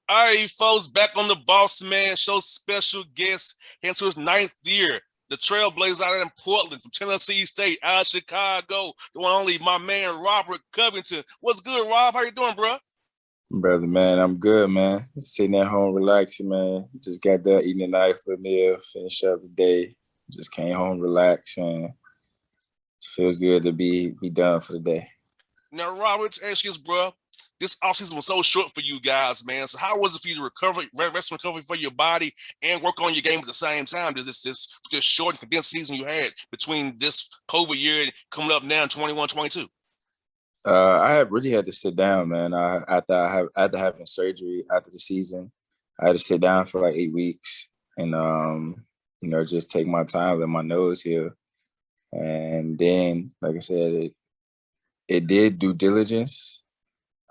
All right, folks, back on the Bossman show, special guest into his ninth year. The Trailblazers out in Portland from Tennessee State, out of Chicago. The one only my man Robert Covington. What's good, Rob? How you doing, bro? Brother, man, I'm good, man. Sitting at home, relaxing, man. Just got done eating a nice little meal, finish up the day. Just came home, relaxed, man. It feels good to be done for the day. Now, Robert, ask you this, bro. This offseason was so short for you guys, man. So how was it for you to rest and recovery for your body and work on your game at the same time? This short and condensed season you had between this COVID year and coming up now in 21, 22? I had really had to sit down, man. After having surgery after the season, I had to sit down for like 8 weeks and just take my time, let my nose heal. And then, like I said, it did due diligence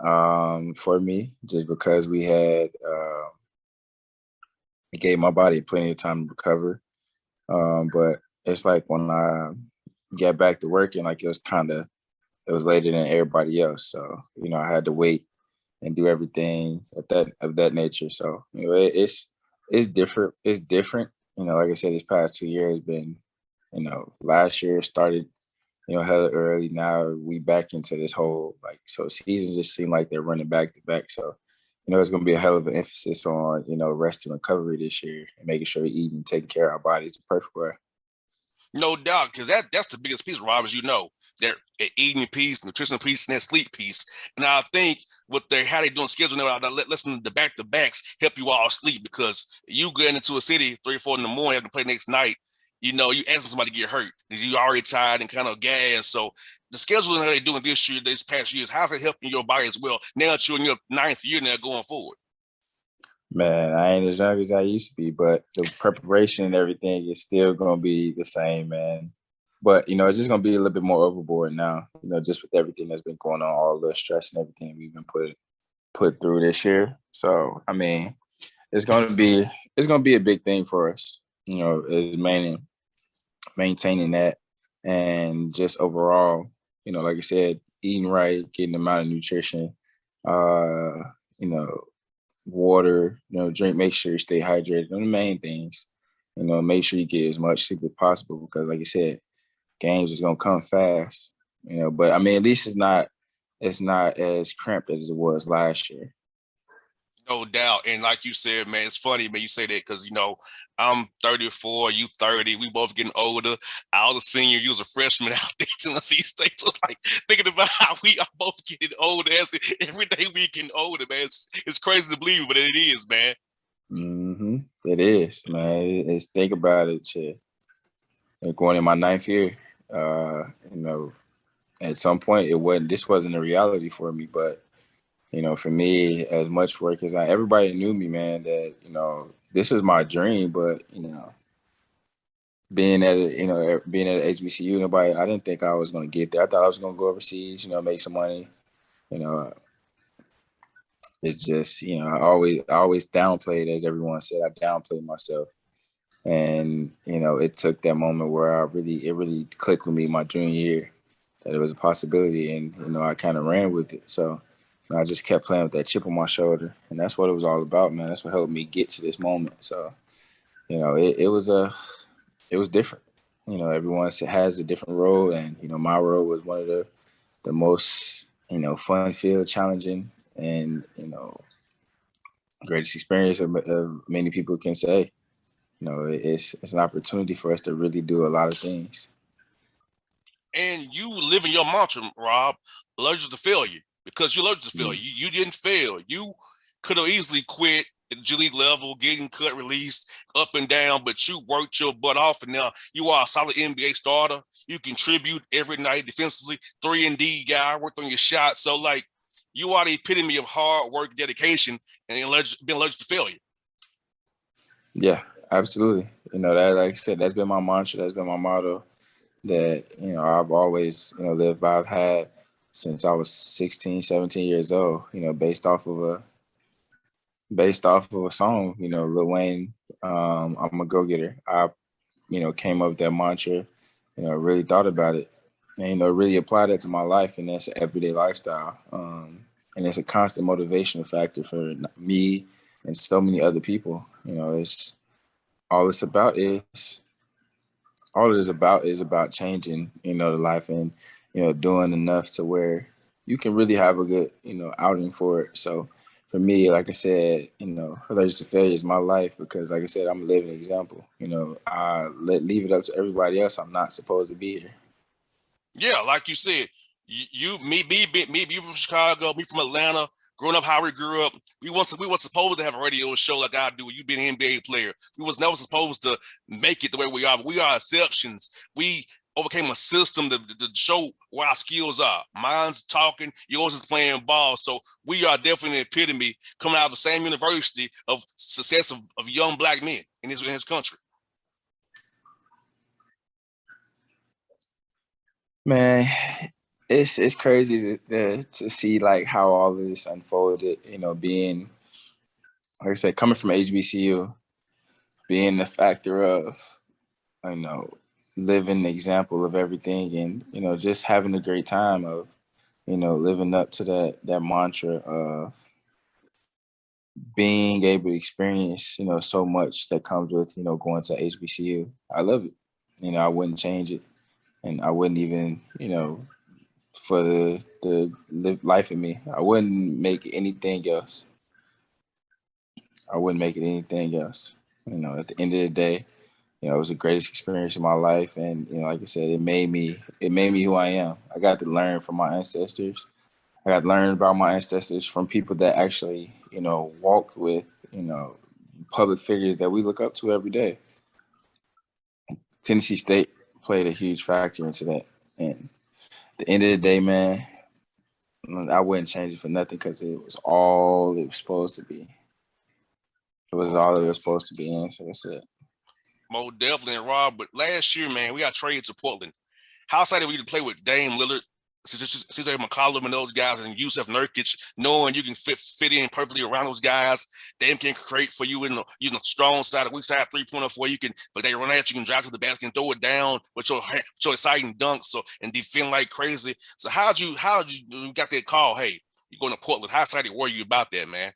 for me just because it gave my body plenty of time to recover. But it's like when I get back to working, like it was later than everybody else. So, I had to wait and do everything of that nature. So, it's different. It's different. Like I said, this past 2 years been, last year started, hella early. Now we back into this whole so seasons just seem like they're running back to back. So, it's gonna be a hell of an emphasis on, rest and recovery this year and making sure we eat and taking care of our bodies the perfect way. No doubt, because that's the biggest piece, Rob, as you know. Their eating piece, nutrition piece, and that sleep piece. And I think what they how they doing scheduling now, listen to the back to backs help you all sleep because you getting into a city 3 or 4 in the morning, have to play next night. You asking somebody to get hurt. You already tired and kind of gassed. So the scheduling that they're doing this year, this past years, how's it helping your body as well? Now that you're in your ninth year now going forward. Man, I ain't as young as I used to be, but the preparation and everything is still gonna be the same, man. But it's just gonna be a little bit more overboard now. Just with everything that's been going on, all the stress and everything we've been put through this year. So I mean, it's gonna be it's gonna be a big thing for us. Is maintaining that and just overall, like I said, eating right, getting the amount of nutrition, uh, you know, water, drink, make sure you stay hydrated. One of the main things, make sure you get as much sleep as possible because like you said, games is gonna come fast. But I mean at least it's not as cramped as it was last year. No doubt. And like you said, man, it's funny, man, you say that because, I'm 34, you 30, we both getting older. I was a senior, you was a freshman out there in Tennessee State. So it's like thinking about how we are both getting older. Every day we getting older, man. It's crazy to believe, but it is, man. It is, man. It's think about it, shit. Going in my ninth year, uh, you know, at some point this wasn't a reality for me, but for me, as much work as everybody knew me, man, that, this was my dream, but, being at HBCU, I didn't think I was going to get there. I thought I was going to go overseas, make some money. You know, it's just, I always downplayed, as everyone said, I downplayed myself. And, it took that moment where it really clicked with me my junior year that it was a possibility. And, I kind of ran with it. So, I just kept playing with that chip on my shoulder. And that's what it was all about, man. That's what helped me get to this moment. So, it was different. Everyone has a different role. And, my role was one of the most, fun filled, challenging, and, greatest experience of many people can say. It's an opportunity for us to really do a lot of things. And you live in your mantra, Rob, allergic to failure because you're allergic to failure. Mm. You didn't fail. You could have easily quit at the G League level, getting cut, released, up and down, but you worked your butt off, and now you are a solid NBA starter. You contribute every night defensively, 3-and-D guy, worked on your shot. So, like, you are the epitome of hard work, dedication, and being allergic to failure. Yeah, absolutely. That, like I said, that's been my mantra. That's been my motto that, I've always, lived by. I've had since I was 16, 17 years old, based off of a song, Lil Wayne, I'm a go-getter. I, came up with that mantra, really thought about it and, really applied that to my life, and that's an everyday lifestyle. And it's a constant motivational factor for me and so many other people. You know, it's all it's about is all it is about changing, you know, the life and, you know, doing enough to where you can really have a good, you know, outing for it. So for me, like I said, you know, allergic to failure is my life because, like I said, I'm a living example. You know, leave it up to everybody else. I'm not supposed to be here. Yeah, like you said, you from Chicago, me from Atlanta. Growing up how we grew up, we weren't supposed to have a radio show like I do. You being an NBA player, we was never supposed to make it the way we are. But we are exceptions. We overcame a system to show where our skills are. Mine's talking, yours is playing ball. So we are definitely the epitome coming out of the same university of success of young black men in his country. Man, it's crazy to see like how all of this unfolded. You know, being like I said, coming from HBCU, being the factor of, you know, living the example of everything, and you know, just having a great time of, you know, living up to that mantra of being able to experience, you know, so much that comes with, you know, going to HBCU. I love it. You know, I wouldn't change it, and I wouldn't even, you know, for the live life of me, I wouldn't make anything else. I wouldn't make it anything else. You know, at the end of the day, you know, it was the greatest experience of my life, and you know, like I said, it made me who I am. I got to learn from my ancestors. I got to learn about my ancestors from people that actually, you know, walked with, you know, public figures that we look up to every day. Tennessee State played a huge factor into that, and at the end of the day, man, I wouldn't change it for nothing because it was all it was supposed to be. It was Most all it was definitely. supposed to be, and so that's it. Most definitely, Rob. But last year, man, we got traded to Portland. How excited were you to play with Dame Lillard, CJ McCollum, and those guys, and Yusuf Nurkic, knowing you can fit in perfectly around those guys? Dame can create for you in the strong side, the weak side 3-pointer for you can, but they run at you can drive to the basket and throw it down with your exciting dunks, so and defend like crazy. So you got that call? Hey, you're going to Portland. How excited were you about that, man?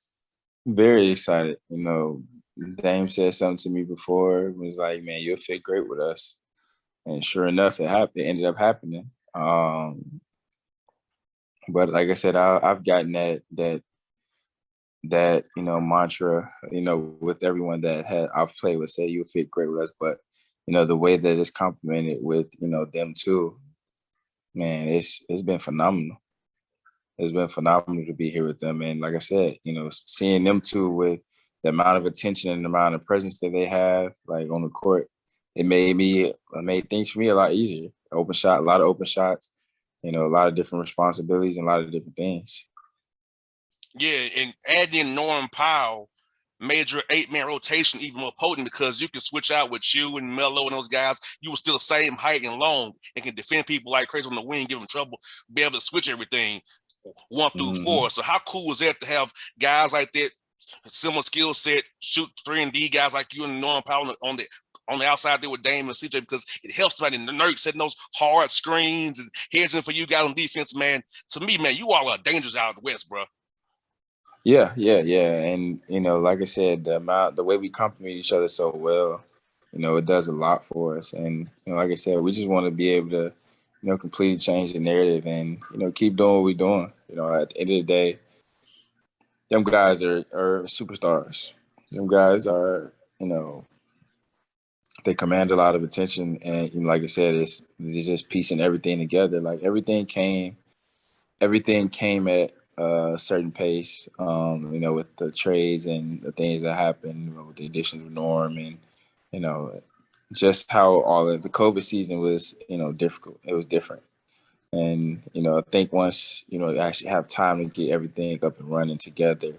Very excited. You know, Dame said something to me before. It was like, man, you'll fit great with us. And sure enough, it happened. It ended up happening. But like I said, I've gotten that you know mantra, you know, with everyone that had I've played with, say you fit great with us. But you know, the way that it's complemented with, you know, them too, man, it's been phenomenal. It's been phenomenal to be here with them. And like I said, you know, seeing them too with the amount of attention and the amount of presence that they have, like on the court, it made things for me a lot easier. Open shot, a lot of open shots, you know, a lot of different responsibilities and a lot of different things. Yeah, and adding Norm Powell made your 8-man rotation even more potent because you can switch out with you and Melo and those guys. You were still the same height and long and can defend people like crazy on the wing, give them trouble, be able to switch everything 1 through 4. Hmm. So how cool is that to have guys like that, similar skill set, shoot 3 and D guys like you and Norm Powell on the outside there with Dame and CJ because it helps somebody in the nerd setting those hard screens and heads in for you guys on defense, man. To me, man, you all are dangerous out of the West, bro. Yeah, yeah, yeah. And you know, like I said, the way we complement each other so well, you know, it does a lot for us. And you know, like I said, we just want to be able to, you know, completely change the narrative and you know keep doing what we're doing. You know, at the end of the day, them guys are superstars. Them guys are, you know, they command a lot of attention, and you know, like I said, it's just piecing everything together. Like everything came at a certain pace. You know, with the trades and the things that happened, you know, with the additions of Norm, and you know, just how all of the COVID season was, you know, difficult. It was different. And, you know, I think once, you know, actually have time to get everything up and running together,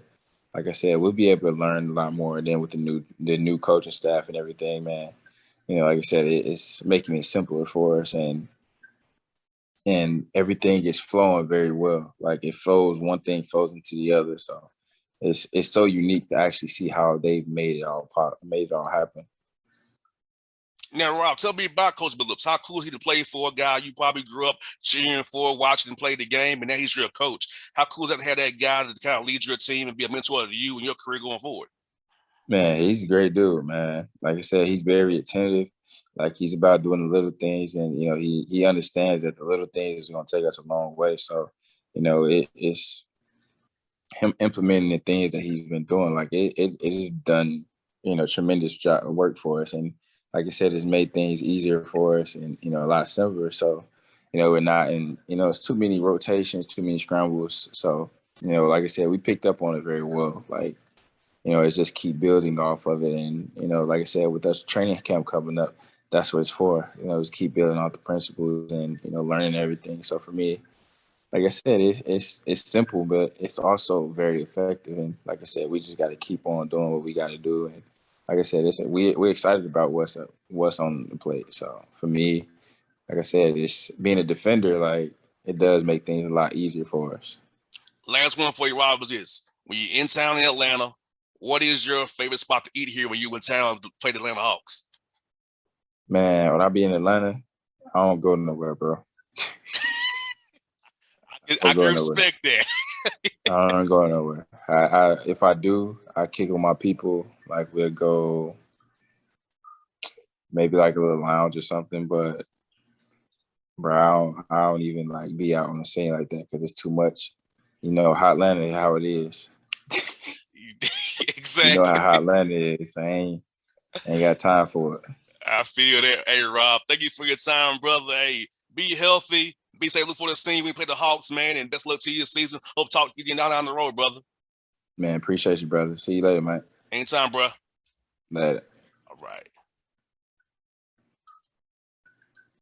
like I said, we'll be able to learn a lot more. And then with the new coaching staff and everything, man, you know, like I said, it's making it simpler for us, and everything is flowing very well. Like it flows, one thing flows into the other. So it's so unique to actually see how they've made it all happen. Now, Rob, tell me about Coach Billups. How cool is he to play for a guy you probably grew up cheering for, watching him play the game, and now he's your coach? How cool is that to have that guy to kind of lead your team and be a mentor to you and your career going forward? Man, he's a great dude, man. Like I said, he's very attentive. Like he's about doing the little things, and he understands that the little things is going to take us a long way. So, it's him implementing the things that he's been doing. Like it's done, tremendous job work for us, and like I said, it's made things easier for us, and a lot simpler. So, we're not in, it's too many rotations, too many scrambles. So, like I said, we picked up on it very well. Like it's just keep building off of it. And, like I said, with us training camp coming up, that's what it's for. Is keep building off the principles and, learning everything. So for me, like I said, it's simple, but it's also very effective. And like I said, we just got to keep on doing what we got to do. And like I said, we're excited about what's on the plate. So for me, like I said, it's being a defender, like it does make things a lot easier for us. Last one for you, Robbers, is when you're in town in Atlanta, what is your favorite spot to eat here when you in town to play the Atlanta Hawks? Man, when I be in Atlanta, I don't go nowhere, bro. I I don't can go nowhere. respect that. I don't go nowhere. I if I do, I kick with my people. Like we'll go maybe like a little lounge or something. But bro, I don't even like be out on the scene like that because it's too much. Hot Atlanta, how it is. You know how Exactly. hot Atlanta is. I ain't got time for it. I feel that. Hey, Rob, thank you for your time, brother. Hey, be healthy. Be safe. Look for the scene. We play the Hawks, man, and best luck to you this season. Hope to talk to you again down the road, brother. Man, appreciate you, brother. See you later, man. Anytime, bro. Later. All right.